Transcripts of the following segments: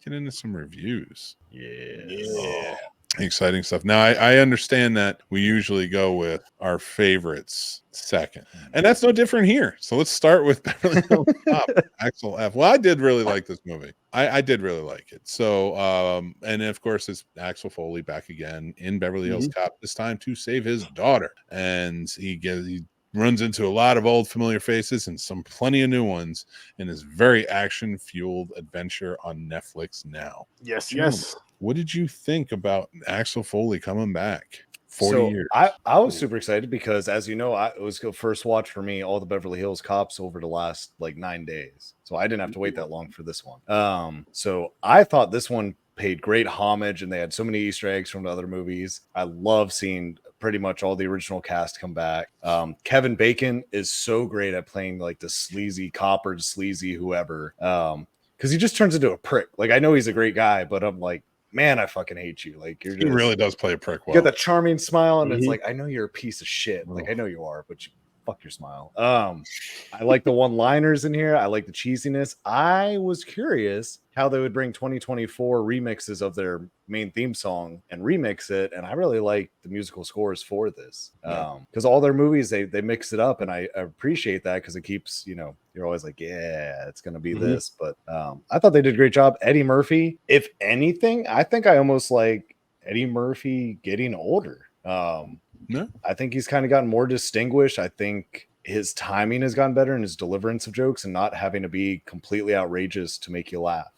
get into some reviews. Yeah. Exciting stuff. Now, I understand that we usually go with our favorites second, and that's no different here. So let's start with Beverly Hills Cop, Axel F. Well, I did really like this movie. I did really like it. So, and of course, it's Axel Foley back again in Beverly Hills Cop, this time to save his daughter, and he runs into a lot of old familiar faces and some plenty of new ones in this very action-fueled adventure on Netflix now. Yes. What did you think about Axel Foley coming back? 40 years. I was super excited because, as you know, it was the first watch for me, all the Beverly Hills Cops over the last like 9 days. So I didn't have to wait that long for this one. So I thought this one paid great homage, and they had so many Easter eggs from the other movies. I love seeing pretty much all the original cast come back. Kevin Bacon is so great at playing like the sleazy cop or sleazy whoever. Because he just turns into a prick. Like, I know he's a great guy, but I'm like, man, I fucking hate you. Like, he really does play a prick well. You get the charming smile, and it's like, I know you're a piece of shit. Like, I know you are, but fuck your smile. I like the one-liners in here. I like the cheesiness. I was curious how they would bring 2024 remixes of their main theme song and remix it, and I really like the musical scores for this. Because all their movies, they mix it up, and I appreciate that because it keeps, you're always like, yeah, it's gonna be this. But I thought they did a great job. Eddie Murphy, if anything, I think I almost like Eddie Murphy getting older. I think he's kind of gotten more distinguished. I think his timing has gotten better and his deliverance of jokes and not having to be completely outrageous to make you laugh.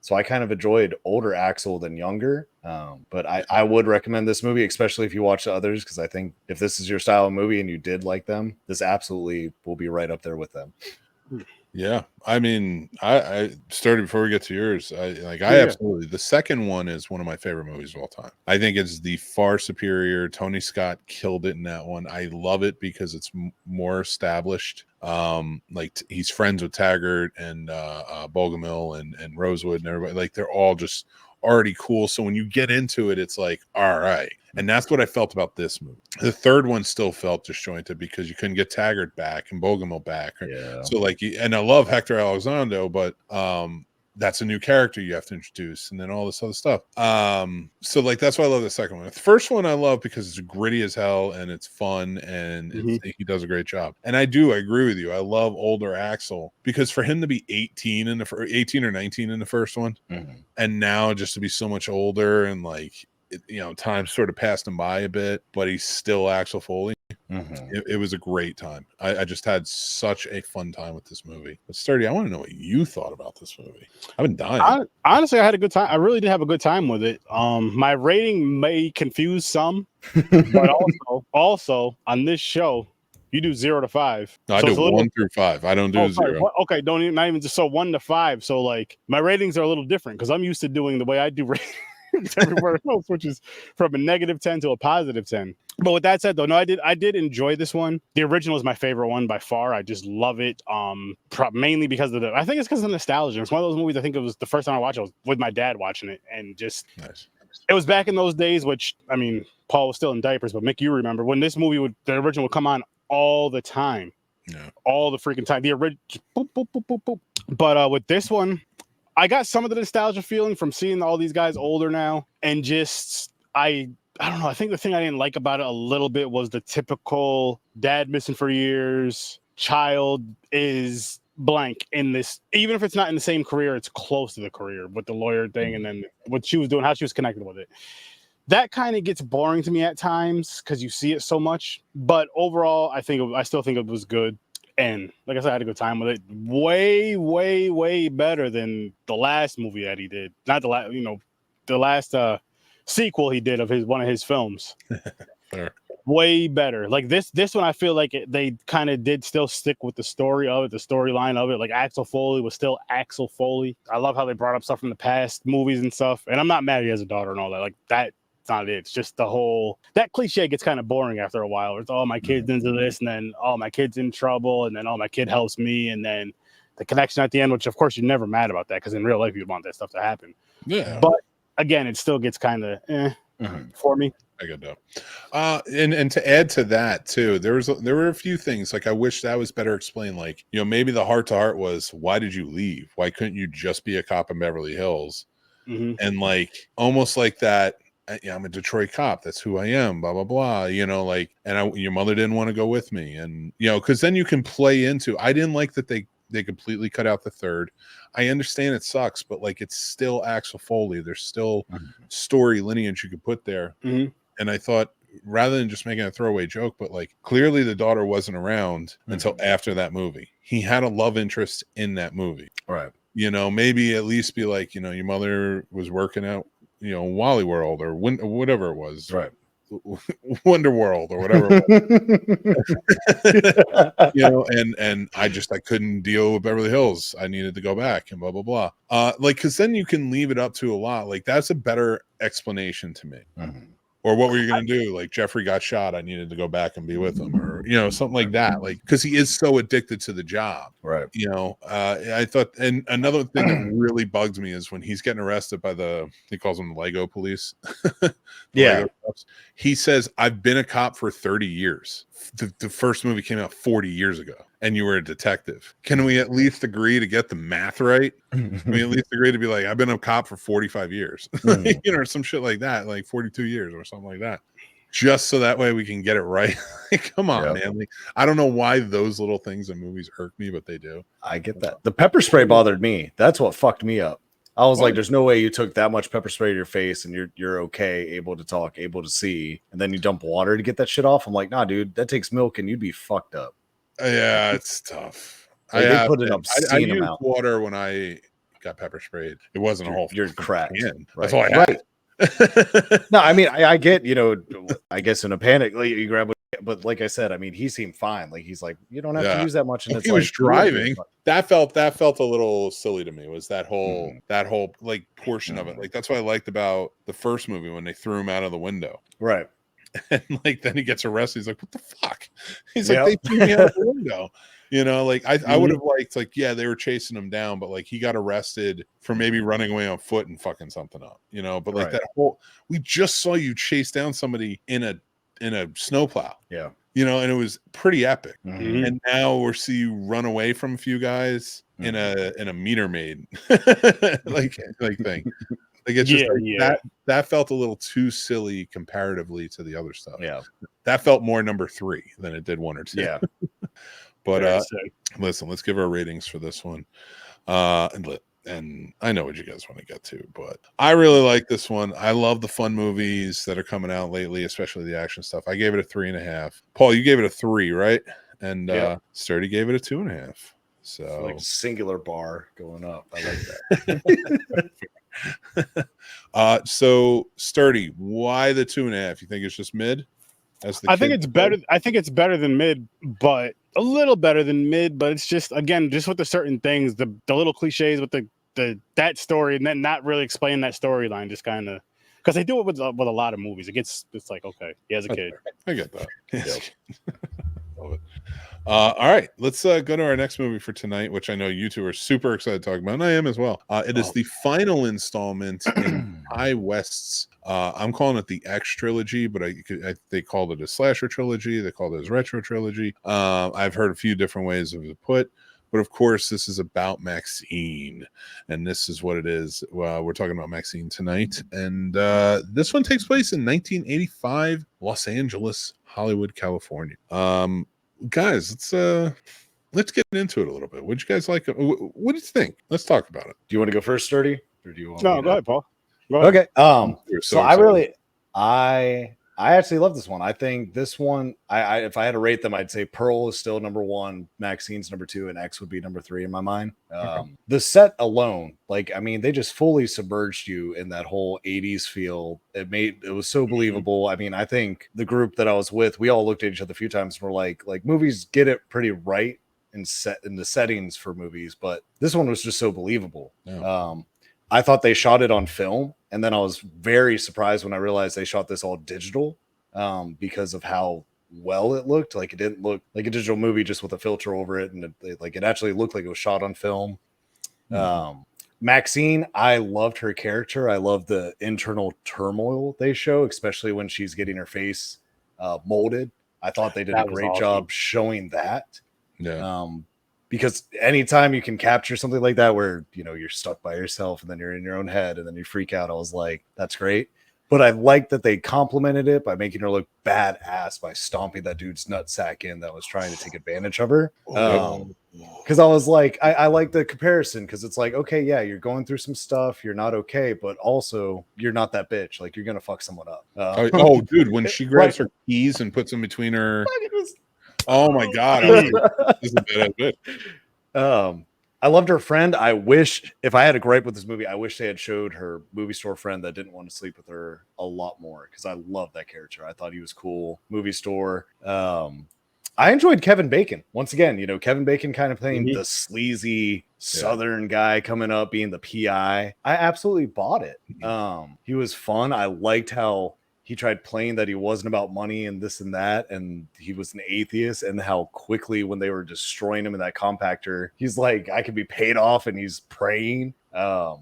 So I kind of enjoyed older Axel than younger. But I would recommend this movie, especially if you watch the others, because I think if this is your style of movie and you did like them, this absolutely will be right up there with them. Yeah, I mean, I started before we get to yours. Absolutely. The second one is one of my favorite movies of all time. I think it's the far superior. Tony Scott killed it in that one. I love it because it's more established. He's friends with Taggart and Bogomil and Rosewood and everybody. Like, they're all just already cool. So when you get into it, it's like, all right. And that's what I felt about this movie. The third one still felt disjointed because you couldn't get Taggart back and Bogomil back. So and I love Hector Elizondo, but that's a new character you have to introduce, and then all this other stuff. So that's why I love the second one. The first one I love because it's gritty as hell and it's fun, and he does a great job. And I agree with you. I love older Axel because for him to be 18 or 19 in the first one, and now just to be so much older and time sort of passed him by a bit, but he's still Axel Foley. It was a great time. I just had such a fun time with this movie. But Sturdy, I want to know what you thought about this movie. I've been dying. Honestly, I had a good time. I really did have a good time with it. My rating may confuse some, but also on this show, you do 0 to 5. No, I do 1 through 5. I don't do 0. Okay, not even just 1 to 5. So my ratings are a little different because I'm used to doing the way I do ratings everywhere else, which is from a -10 to a +10. But with that said, though, no, I did enjoy this one. The original is my favorite one by far. I just love it. Mainly because of I think it's because of the nostalgia. It's one of those movies. I think it was the first time I watched it. I was with my dad watching it, and just nice. It was back in those days, which I mean, Paul was still in diapers, but Mick, you remember when this movie the original would come on all the time, all the freaking time. The original, boop, boop, boop, boop, boop. But with this one, I got some of the nostalgia feeling from seeing all these guys older now, and just I don't know. I think the thing I didn't like about it a little bit was the typical dad missing for years, child is blank in this. Even if it's not in the same career, it's close to the career with the lawyer thing, and then what she was doing, how she was connected with it. That kind of gets boring to me at times because you see it so much. But overall, I still think it was good. And like I said, I had a good time with it. Way, way, way better than the last movie that he did. Not the last, the last sequel he did of one of his films. Fair. Way better. Like this one, I feel like they kind of did still stick with the story of it, the storyline of it. Like Axel Foley was still Axel Foley. I love how they brought up stuff from the past movies and stuff. And I'm not mad he has a daughter and all that. Like that. It's not it. It's just that cliche gets kind of boring after a while. It's my kid's into this, and then my kid's in trouble, and then my kid helps me, and then the connection at the end, which of course you're never mad about that because in real life you'd want that stuff to happen. Yeah. But again, it still gets kind of for me. I get that. And to add to that too, there were a few things like I wish that was better explained. Like maybe the heart to heart was, why did you leave? Why couldn't you just be a cop in Beverly Hills? and like almost like that. Yeah, I'm a Detroit cop. That's who I am. Blah blah blah. You know, like, and your mother didn't want to go with me, and you know, because then you can play into. I didn't like that they completely cut out the third. I understand it sucks, but like it's still Axel Foley. There's still story lineage you could put there, and I thought rather than just making a throwaway joke, but like clearly the daughter wasn't around until after that movie. He had a love interest in that movie, right? You know, maybe at least be like, you know, your mother was working out, you know, Wally World or whatever it was, right? Wonder World or whatever it was. You know, and I couldn't deal with Beverly Hills. I needed to go back and blah blah blah. Like, because then you can leave it up to a lot. Like that's a better explanation to me. Or what were you going to do? Like Jeffrey got shot. I needed to go back and be with him, or you know, something like that. Like because he is so addicted to the job, right? You know, I thought, and another thing that really bugs me is when he's getting arrested by he calls them the Lego police. Yeah, Lego he says, "I've been a cop for 30 years." The first movie came out 40 years ago, and you were a detective. Can we at least agree to get the math right? Can we at least agree to be like, I've been a cop for 45 years, you know, or some shit like that, like 42 years or something like that, just so that way we can get it right. Come on, man. Like, I don't know why those little things in movies irk me, but they do. I get that. The pepper spray bothered me. That's what fucked me up. I was like, there's no way you took that much pepper spray to your face and you're okay, able to talk, able to see, and then you dump water to get that shit off. I'm like, nah, dude, that takes milk and you'd be fucked up. Yeah, it's tough. Like, they put an obscene I used amount. water when I got pepper sprayed. It wasn't a whole. You're cracked. That's all I had. Right. No, I mean, I get, you know, I guess in a panic, like, you grab, but like I said, I mean, he seemed fine. Like he's like, you don't have to use that much. And he was driving. That felt a little silly to me. Was that whole like portion of it? Like that's what I liked about the first movie when they threw him out of the window. Right. And like then he gets arrested. He's like, what the fuck? He's like, they threw me out of the window. You know, like I would have liked, like, yeah, they were chasing him down, but like he got arrested for maybe running away on foot and fucking something up, you know. But like that whole, we just saw you chase down somebody in a snowplow. Yeah. You know, and it was pretty epic. And now we're see you run away from a few guys in a meter maid like thing. Like it's just that felt a little too silly comparatively to the other stuff. Yeah. That felt more number 3 than it did 1 or 2. Yeah. But listen, let's give our ratings for this one. And I know what you guys want to get to, but I really like this one. I love the fun movies that are coming out lately, especially the action stuff. I gave it a 3.5. Paul, you gave it a 3, right? And Sturdy gave it a 2.5. So it's like a singular bar going up. I like that. So Sturdy, why the 2.5? You think it's just mid? I think it's better. I think it's better than mid, but a little better than mid. But it's just, again, just with the certain things, the little cliches with that story, and then not really explain that storyline, just kind of, because they do it with a lot of movies. It's like, okay, he has a kid. I get that. Love it. All right, let's go to our next movie for tonight, which I know you two are super excited to talk about, and I am as well. It is the final installment in Ty West's, I'm calling it the X trilogy, but they called it a slasher trilogy. They called it his retro trilogy. I've heard a few different ways of it put, but of course, this is about MaXXXine, and this is what it is. We're talking about MaXXXine tonight, and this one takes place in 1985, Los Angeles, Hollywood, California. Guys, let's get into it a little bit. What'd you guys like? What do you think? Let's talk about it. Do you want to go first, Sturdy? Or do you want go ahead, Paul. Go ahead. Okay. So I actually love this one. I think this one, I if I had to rate them, I'd say Pearl is still number 1, MaXXXine's number 2, and X would be number 3 in my mind. The set alone, like, I mean, they just fully submerged you in that whole 80s feel. It was so believable. I mean, I think the group that I was with, we all looked at each other a few times and were like movies get it pretty right in the settings for movies, but this one was just so believable. Yeah. I thought they shot it on film, and then I was very surprised when I realized they shot this all digital, because of how well it looked. Like, it didn't look like a digital movie just with a filter over it, and it actually looked like it was shot on film. MaXXXine, I loved her character. I love the internal turmoil they show, especially when she's getting her face molded. I thought they did a great job showing that. Yeah. because anytime you can capture something like that where, you know, you're stuck by yourself and then you're in your own head and then you freak out, I was like, that's great. But I like that they complimented it by making her look badass by stomping that dude's nutsack in that was trying to take advantage of her. Because I was like, I like the comparison, because it's like, okay, yeah, you're going through some stuff, you're not okay, but also you're not that bitch. Like, you're gonna fuck someone up. Dude, when she grabs her keys and puts them between her, oh my god, I was like, this is a badass bitch. I loved her friend. I wish, if I had a gripe with this movie, I wish they had showed her movie store friend that didn't want to sleep with her a lot more, because I love that character. I thought he was cool. Movie store. I enjoyed Kevin Bacon. Once again, you know, Kevin Bacon kind of playing the sleazy Southern guy coming up, being the PI. I absolutely bought it. He was fun. I liked how he tried playing that he wasn't about money and this and that, and he was an atheist, and how quickly when they were destroying him in that compactor, he's like, I could be paid off, and he's praying.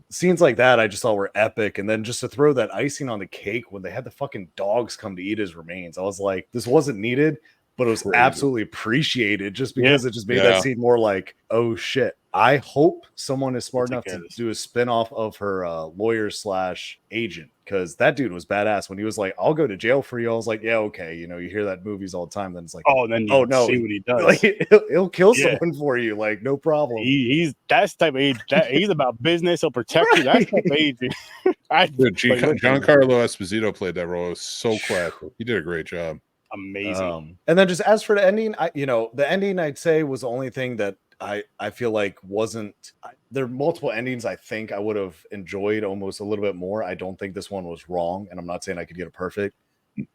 Scenes like that I just thought were epic. And then just to throw that icing on the cake when they had the fucking dogs come to eat his remains, I was like, this wasn't needed, but it was absolutely appreciated, just because it just made that scene more like, oh shit. I hope someone is smart enough to do a spinoff of her lawyer / agent, because that dude was badass when he was like, I'll go to jail for you. I was like, yeah, okay. You know, you hear that movies all the time. Then it's like, oh no, see what he does. Like, he'll kill someone for you. Like, no problem. He's that's the type of age. He's about business. He'll protect you. That's the type of age. Dude, Giancarlo Esposito played that role. It was so classic. He did a great job. Amazing. And then just as for the ending, the ending I'd say was the only thing that I feel like wasn't. There are multiple endings I think I would have enjoyed almost a little bit more. I don't think this one was wrong, and I'm not saying I could get it perfect,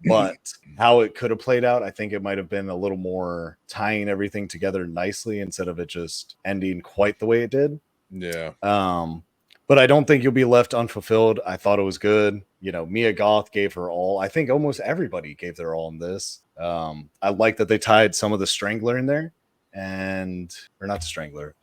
but how it could have played out, I think it might have been a little more tying everything together nicely instead of it just ending quite the way it did. Yeah. But I don't think you'll be left unfulfilled. I thought it was good. You know, Mia Goth gave her all. I think almost everybody gave their all in this. I like that they tied some of the Strangler in there. Or not the Strangler.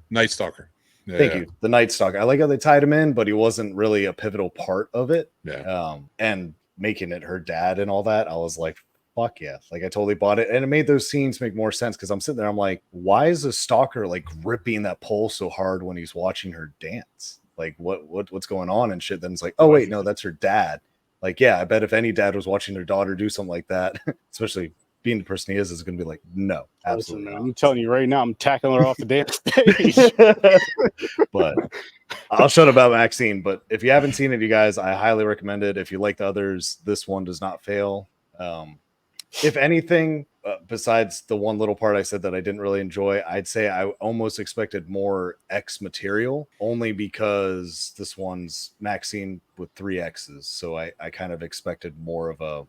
Night Stalker. Thank you. The Night Stalker. I like how they tied him in, but he wasn't really a pivotal part of it. Yeah. And making it her dad and all that, I was like, fuck yeah. Like, I totally bought it. And it made those scenes make more sense, because I'm sitting there, I'm like, why is the stalker like gripping that pole so hard when he's watching her dance? Like, what's going on and shit? Then it's like, oh wait, no, that's her dad. Like, yeah, I bet if any dad was watching their daughter do something like that, especially being the person he is going to be like, no, absolutely. Listen, man, I'm telling you right now, I'm tackling her off the damn stage. But I'll shut about MaXXXine. But if you haven't seen it, you guys, I highly recommend it. If you like the others, this one does not fail. If anything, besides the one little part I said that I didn't really enjoy, I'd say I almost expected more X material, only because this one's MaXXXine with 3 X's. So I kind of expected more of a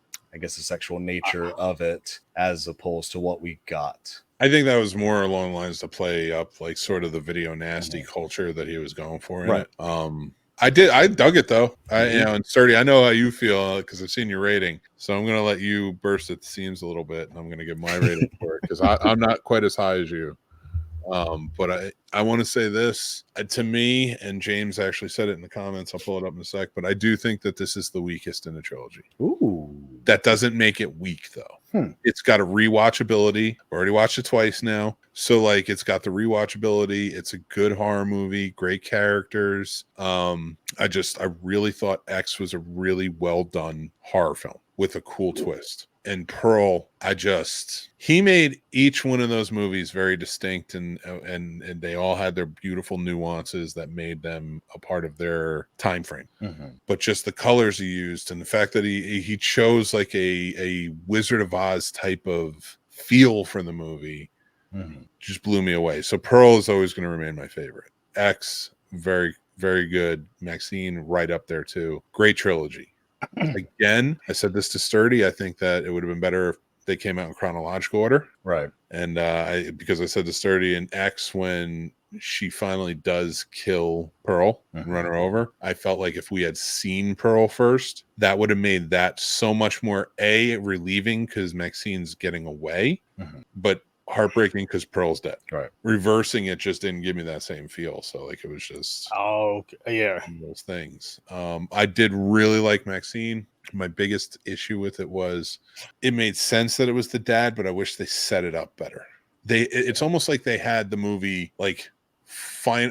sexual nature of it as opposed to what we got. I think that was more along the lines to play up like sort of the video nasty culture that he was going for in it. I dug it though. And Sturdy, I know how you feel because I've seen your rating. So I'm gonna let you burst at the seams a little bit, and I'm gonna give my rating for it because I'm not quite as high as you. But I want to say this to me, and James actually said it in the comments. I'll pull it up in a sec, but I do think that this is the weakest in the trilogy. Ooh, that doesn't make it weak though. It's got a rewatchability. I've already watched it twice now, so like it's got the rewatchability. It's a good horror movie, great characters. I really thought X was a really well done horror film with a cool twist. And Pearl, he made each one of those movies very distinct, and they all had their beautiful nuances that made them a part of their time frame. But just the colors he used and the fact that he chose like a Wizard of Oz type of feel for the movie just blew me away. So Pearl is always going to remain my favorite. X, very, very good. MaXXXine, right up there too. Great trilogy. Again, I said this to Sturdy. I think that it would have been better if they came out in chronological order. Right. And because I said to Sturdy in X, when she finally does kill Pearl and run her over, I felt like if we had seen Pearl first, that would have made that so much more relieving because MaXXXine's getting away, but heartbreaking because Pearl's dead. Right. Reversing it just didn't give me that same feel. So like it was just those things. I did really like MaXXXine. My biggest issue with it was it made sense that it was the dad, but I wish they set it up better. it's almost like they had the movie like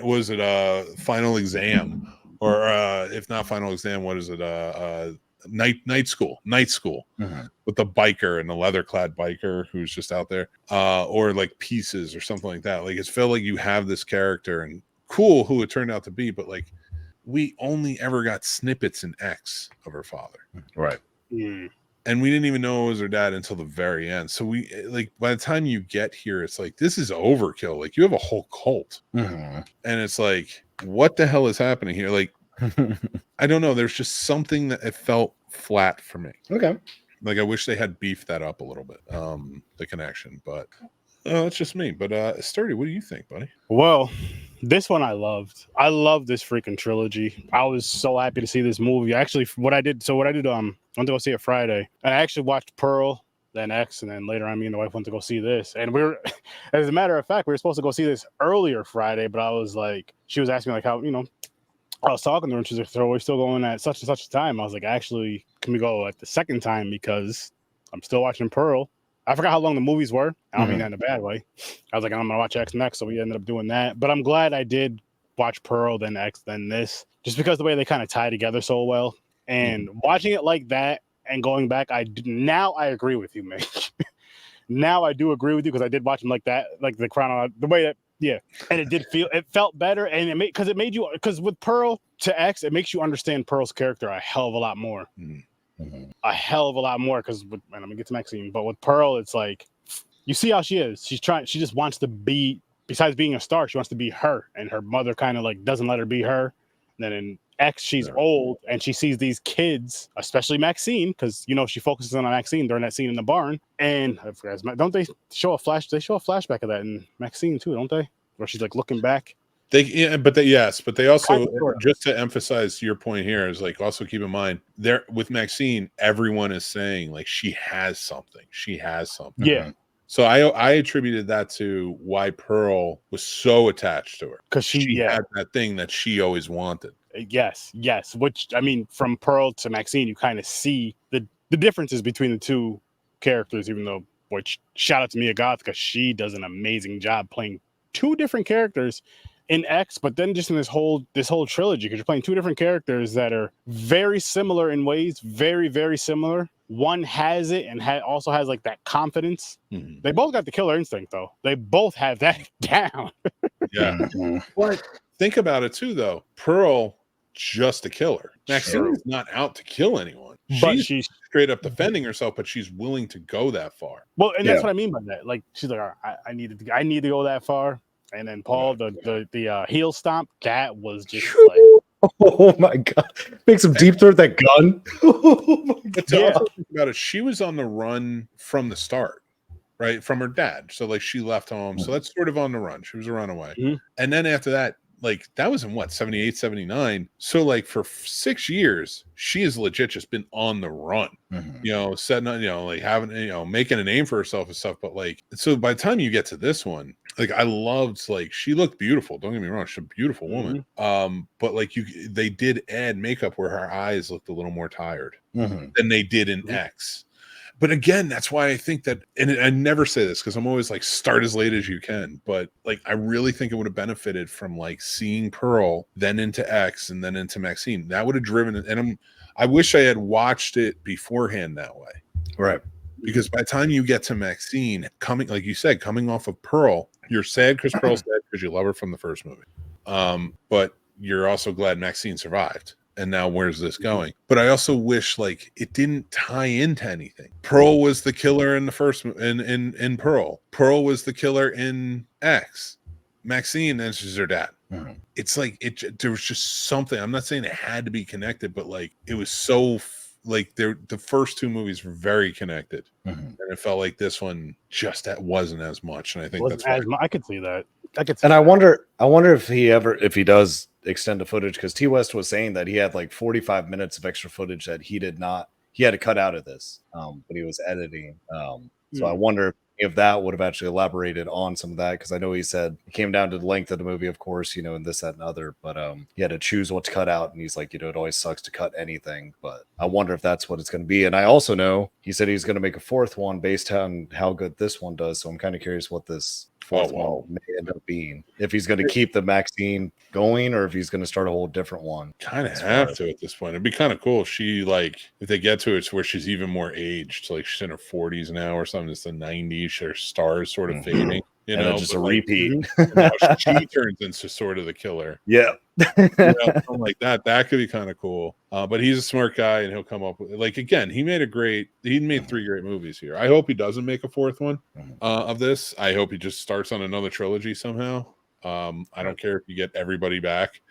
was it Final Exam, or if not Final Exam, what is it, night school with the biker and the leather clad biker who's just out there, or like Pieces or something like that. Like it's felt like you have this character and cool who it turned out to be, but like we only ever got snippets in X of her father, right? And we didn't even know it was her dad until the very end. So we like by the time you get here, it's like this is overkill. Like you have a whole cult, and it's like what the hell is happening here? Like I don't know. There's just something that it felt flat for me. Okay. Like I wish they had beefed that up a little bit, the connection, but it's just me. But Sturdy, what do you think, buddy? Well, this one I loved. I love this freaking trilogy. I was so happy to see this movie. Actually, what I did, I went to go see it Friday, and I actually watched Pearl, then X, and then later on, me and the wife went to go see this. And we were, as a matter of fact, we were supposed to go see this earlier Friday, but I was like, she was asking me like how, I was talking to her, and she's like, so we're still going at such and such a time. I was like, actually, can we go at the second time because I'm still watching Pearl. I forgot how long the movies were. I don't mean that in a bad way. I was like, I'm gonna watch X next, so we ended up doing that. But I'm glad I did watch Pearl, then X, then this, just because the way they kind of tie together so well. And watching it like that and going back, now I agree with you, mate. Now I do agree with you because I did watch them like that, like the chronology, the way that. Yeah, and it felt better, and it made you, because with Pearl to X, it makes you understand Pearl's character a hell of a lot more. A hell of a lot more, because I'm gonna get to MaXXXine, but with Pearl, it's like you see how she is. She just wants to be, besides being a star, she wants to be her, and her mother kind of like doesn't let her be her. And then in X, she's old, and she sees these kids, especially MaXXXine, because she focuses on MaXXXine during that scene in the barn. And don't they show a flashback of that in MaXXXine too, don't they? Where she's like looking back. But they also, just to emphasize your point here, is like also keep in mind there with MaXXXine, everyone is saying like she has something. Yeah. So I attributed that to why Pearl was so attached to her, because she had that thing that she always wanted. Yes. Which, I mean, from Pearl to MaXXXine, you kind of see the differences between the two characters. Even though, which shout out to Mia Goth, because she does an amazing job playing two different characters in X, but then just in this whole trilogy, because you're playing two different characters that are very similar in ways, very, very similar. One has it and also has like that confidence. They both got the killer instinct, though. They both have that down. Yeah. But think about it too, though. Pearl, just a killer. MaXXXine is not out to kill anyone. But she's straight up defending herself, but she's willing to go that far. Well, and that's what I mean by that. Like she's like, I need to go that far. And then Paul, the heel stomp, that was just like, oh my god, makes him deep throat that gun. But to also think about it, she was on the run from the start, right? From her dad. So like she left home. So that's sort of on the run. She was a runaway. And then after that, like that was in what, 78, 79. So like for 6 years, she has legit just been on the run, setting on, like having, making a name for herself and stuff. But like, so by the time you get to this one, like I loved, like she looked beautiful. Don't get me wrong, she's a beautiful woman. But like they did add makeup where her eyes looked a little more tired than they did in X. But again, that's why I think that, and I never say this because I'm always like, start as late as you can. But like, I really think it would have benefited from like seeing Pearl, then into X, and then into MaXXXine. That would have driven it. And I wish I had watched it beforehand that way. Right. Because by the time you get to MaXXXine, like you said, coming off of Pearl, you're sad because Pearl's dead because you love her from the first movie. But you're also glad MaXXXine survived. And now where's this going? But I also wish like it didn't tie into anything. Pearl was the killer in the first in Pearl. Pearl was the killer in X. MaXXXine, then she's her dad. It's like there was just something. I'm not saying it had to be connected, but like it was so like the first two movies were very connected, and it felt like this one just that wasn't as much. And I think that's I could see that. I wonder if he does extend the footage, because T West was saying that he had like 45 minutes of extra footage that he had to cut out of this, but he was editing. So I wonder if that would have actually elaborated on some of that, because I know he said it came down to the length of the movie, of course, you know, and this, that, and other, but he had to choose what to cut out, and he's like, you know, it always sucks to cut anything, but I wonder if that's what it's going to be. And I also know he said he's going to make a fourth one based on how good this one does, so I'm kind of curious what this fourth one may end up being, if he's going to keep the MaXXXine going or if he's going to start a whole different one. Kind of have to at this point. It'd be kind of cool if she, like, if they get to it, it's where she's even more aged, like she's in her 40s now or something. It's the 90s, her stars sort of fading, you know, just a repeat. She turns into sort of the killer. Yeah. Something like that. That could be kind of cool. But he's a smart guy, and he'll come up with, like, again, he made 3 great movies here. I hope he doesn't make a fourth one of this. I hope he just starts on another trilogy somehow. I don't care if you get everybody back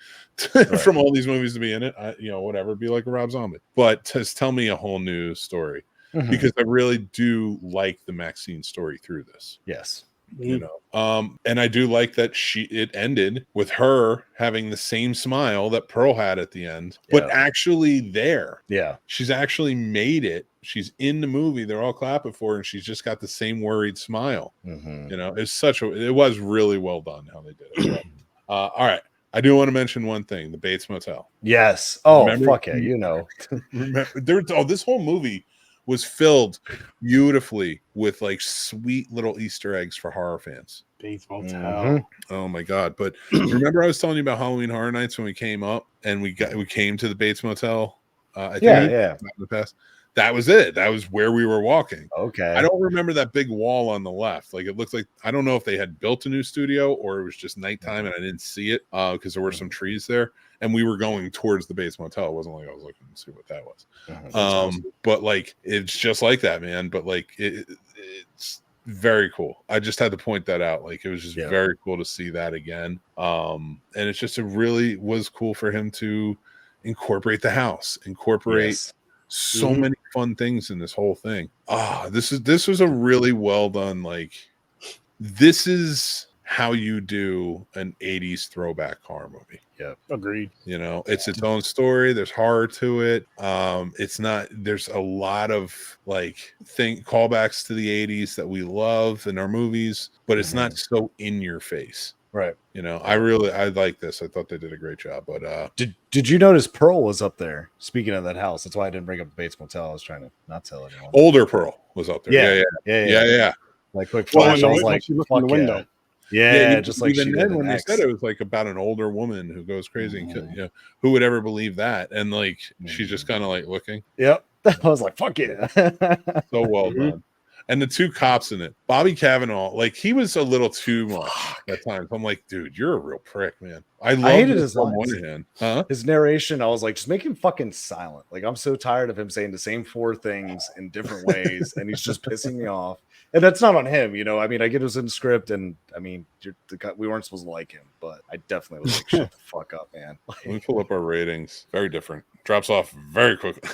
from all these movies to be in it. You know, whatever, be like a Rob Zombie, but just tell me a whole new story, because I really do like the MaXXXine story through this. Yes. You know, and I do like that it ended with her having the same smile that Pearl had at the end, but actually there. Yeah. She's actually made it. She's in the movie. They're all clapping for her, and she's just got the same worried smile. You know, it was really well done how they did it. All right. I do want to mention one thing, the Bates Motel. Yes. Oh, remember? Fuck yeah, you know. This whole movie was filled beautifully with like sweet little Easter eggs for horror fans. Bates Motel. Oh my God. But remember I was telling you about Halloween Horror Nights when we came up and we came to the Bates Motel? I think in the past. That was it. That was where we were walking. Okay. I don't remember that big wall on the left. Like, it looked like, I don't know if they had built a new studio or it was just nighttime and I didn't see it because there were some trees there. And we were going towards the Bates Motel. It wasn't like I was looking to see what that was. But like, it's just like that, man. But like, it's very cool. I just had to point that out. Like, it was just very cool to see that again. And it's just, it really was cool for him to incorporate the house, so many fun things in this whole thing. This was a really well done, like, this is how you do an 80s throwback horror movie. Yeah, agreed. You know, it's its own story. There's horror to it. There's a lot of like callbacks to the 80s that we love in our movies, but it's not so in your face. Right. You know, I like this. I thought they did a great job. But did you notice Pearl was up there? Speaking of that house, that's why I didn't bring up Bates Motel. I was trying to not tell anyone. Older Pearl was up there. Yeah. Like quick flash. I was like, she looked in the window. Yeah, just like even then when they said it was like about an older woman who goes crazy and you know, who would ever believe that? And like she's just kind of like looking. Yep. I was like, fuck yeah. So well done. And the 2 cops in it, Bobby Cavanaugh, like he was a little too much at times. I'm like, dude, you're a real prick, man. I hated his on one hand. His narration, I was like, just make him fucking silent. Like, I'm so tired of him saying the same 4 things in different ways, and he's just pissing me off. And that's not on him, you know. I mean, I get it was in the script, and I mean, we weren't supposed to like him, but I definitely was like, shut the fuck up, man. Like, let me pull up our ratings. Very different. Drops off very quickly.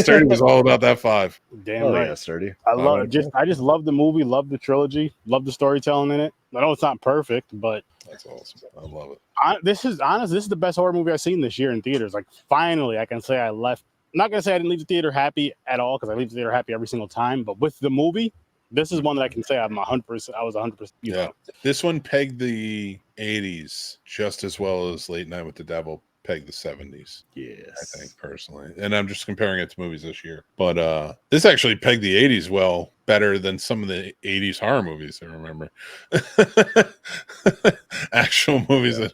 Sturdy was all about that 5. Damn right. Yeah, Sturdy. I just love the movie, love the trilogy, love the storytelling in it. I know it's not perfect, but that's awesome. I love it. This is the best horror movie I've seen this year in theaters. Like, finally, I can say I left. I'm not gonna say I didn't leave the theater happy at all, because I leave the theater happy every single time. But with the movie, this is one that I can say I'm 100%. I was 100%. You know. This one pegged the 80s just as well as Late Night with the Devil pegged the 70s. Yes, I think personally, and I'm just comparing it to movies this year. But this actually pegged the 80s better than some of the 80s horror movies I remember. Actual movies that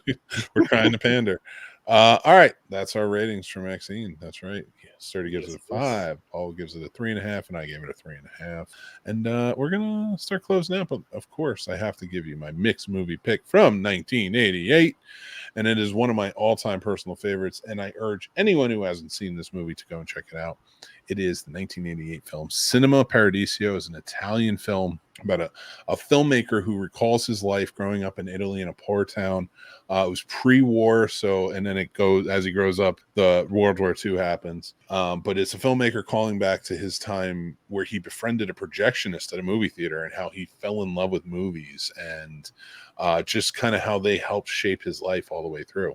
we're trying to pander. All right, that's our ratings for MaXXXine. That's right. Sturdy gives it a 5. Paul gives it a 3.5, and I gave it a 3.5. And we're gonna start closing out. But of course, I have to give you my mixed movie pick from 1988, and it is one of my all-time personal favorites. And I urge anyone who hasn't seen this movie to go and check it out. It is the 1988 film Cinema Paradiso. Is an Italian film about a filmmaker who recalls his life growing up in Italy in a poor town. It was pre-war, and then it goes as he grows up, the World War II happens. But it's a filmmaker calling back to his time where he befriended a projectionist at a movie theater and how he fell in love with movies and just kind of how they helped shape his life all the way through.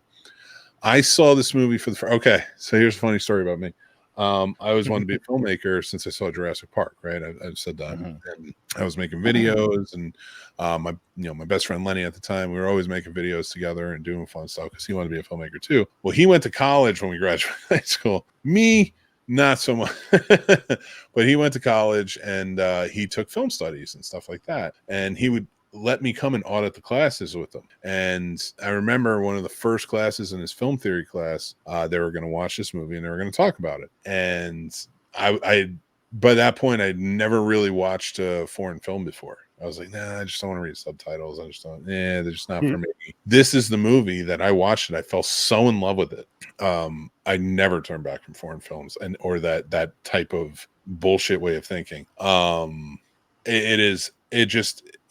I saw this movie for okay, so here's a funny story about me. I always wanted to be a filmmaker since I saw Jurassic Park, right? I've said that. And I was making videos, and my best friend Lenny at the time, we were always making videos together and doing fun stuff because he wanted to be a filmmaker too. Well, he went to college when we graduated high school. Me, not so much, but he went to college and he took film studies and stuff like that. And he would let me come and audit the classes with them. And I remember one of the first classes in his film theory class, they were going to watch this movie and they were going to talk about it. And I by that point, I'd never really watched a foreign film before. I was like, nah, I just don't want to read subtitles. I just don't, they're just not for me. This is the movie that I watched it. I fell so in love with it. I never turned back from foreign films or that type of bullshit way of thinking.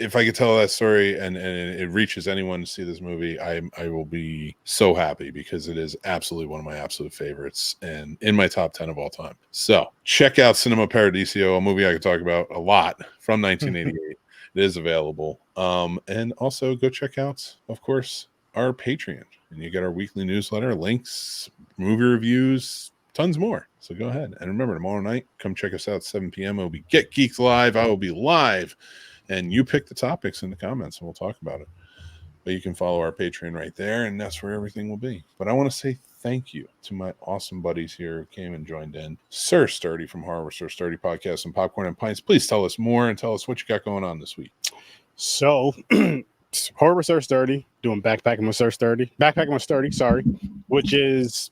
If I could tell that story and it reaches anyone to see this movie, I will be so happy because it is absolutely one of my absolute favorites and in my top 10 of all time. So check out Cinema Paradiso, a movie I could talk about a lot from 1988. It is available. And also go check out, of course, our Patreon. And you get our weekly newsletter, links, movie reviews, tons more. So go ahead. And remember, tomorrow night, come check us out at 7 p.m. It'll be Get Geeks Live. I will be live. And you pick the topics in the comments and we'll talk about it. But you can follow our Patreon right there, and that's where everything will be. But I want to say thank you to my awesome buddies here who came and joined in. Sir Sturdy from Horror Sir Sturdy Podcast and Popcorn and Pints. Please tell us more and tell us what you got going on this week. So, Horror with Sir Sturdy, doing Backpacking with Sturdy, sorry, which is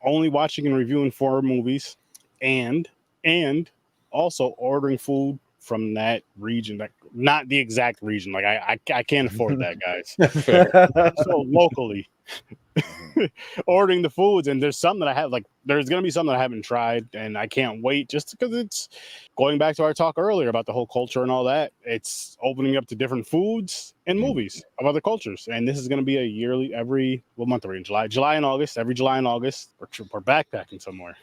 only watching and reviewing horror movies and also ordering food from that region, not the exact region. Like I can't afford that, guys. So locally, ordering the foods, and there's some that I have. Like there's gonna be some that I haven't tried, and I can't wait just because it's going back to our talk earlier about the whole culture and all that. It's opening up to different foods and movies of other cultures, and this is gonna be a yearly. What month are we in? July and August. Every July and August, we're backpacking somewhere.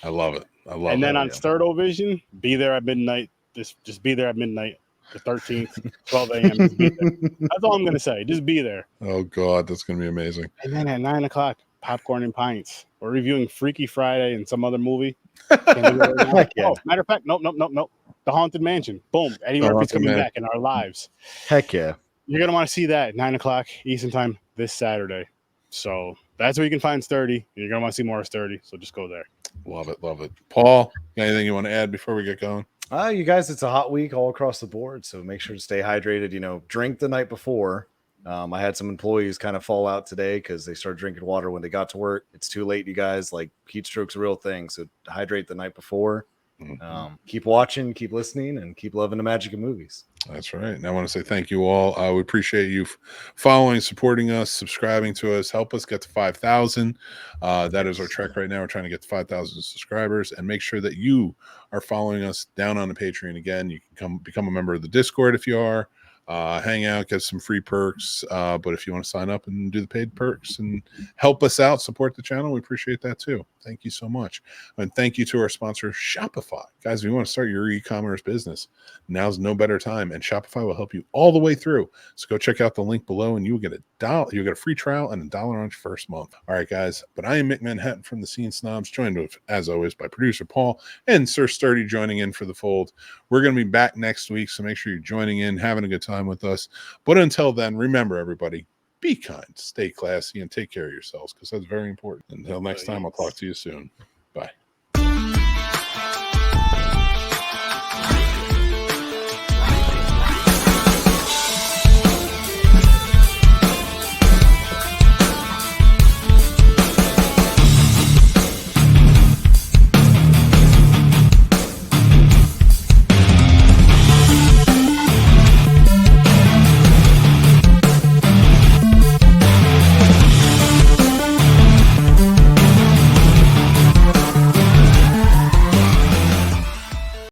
I love it. And then on Sturdo Vision, be there at midnight. Just be there at midnight, the 13th, 12 a.m. Just be there. That's all I'm going to say. Just be there. Oh, God, that's going to be amazing. And then at 9 o'clock, Popcorn and Pints. We're reviewing Freaky Friday and some other movie. Right oh, matter of fact, nope. The Haunted Mansion. Boom. Eddie Murphy's coming back in our lives. Heck yeah. You're going to want to see that at 9 o'clock Eastern Time this Saturday. So that's where you can find Sturdy. You're going to want to see more of Sturdy, so just go there. Love it. Paul, anything you want to add before we get going? You guys, it's a hot week all across the board, so make sure to stay hydrated. Drink the night before. I had some employees kind of fall out today because they started drinking water when they got to work. It's too late, you guys. Like, heat stroke's a real thing, so hydrate the night before. Keep watching, keep listening, and keep loving the magic of movies. That's right. And I want to say thank you all. We appreciate you following, supporting us, subscribing to us. Help us get to 5,000. That is our trek right now. We're trying to get to 5,000 subscribers, and make sure that you are following us down on the Patreon. Again, you can become a member of the Discord if you are. Hang out, get some free perks. But if you want to sign up and do the paid perks and help us out, support the channel, we appreciate that too. Thank you so much. And thank you to our sponsor, Shopify. Guys, if you want to start your e-commerce business, now's no better time. And Shopify will help you all the way through. So go check out the link below and you'll get $1. You'll get a free trial and $1 on your first month. All right, guys. But I am Mick Manhattan from the Scene Snobs, joined with, as always, by producer Paul and Sir Sturdy joining in for the fold. We're going to be back next week, so make sure you're joining in, having a good time with us. But until then, remember, everybody, be kind, stay classy, and take care of yourselves, because that's very important. Until next time, I'll talk to you soon. Bye.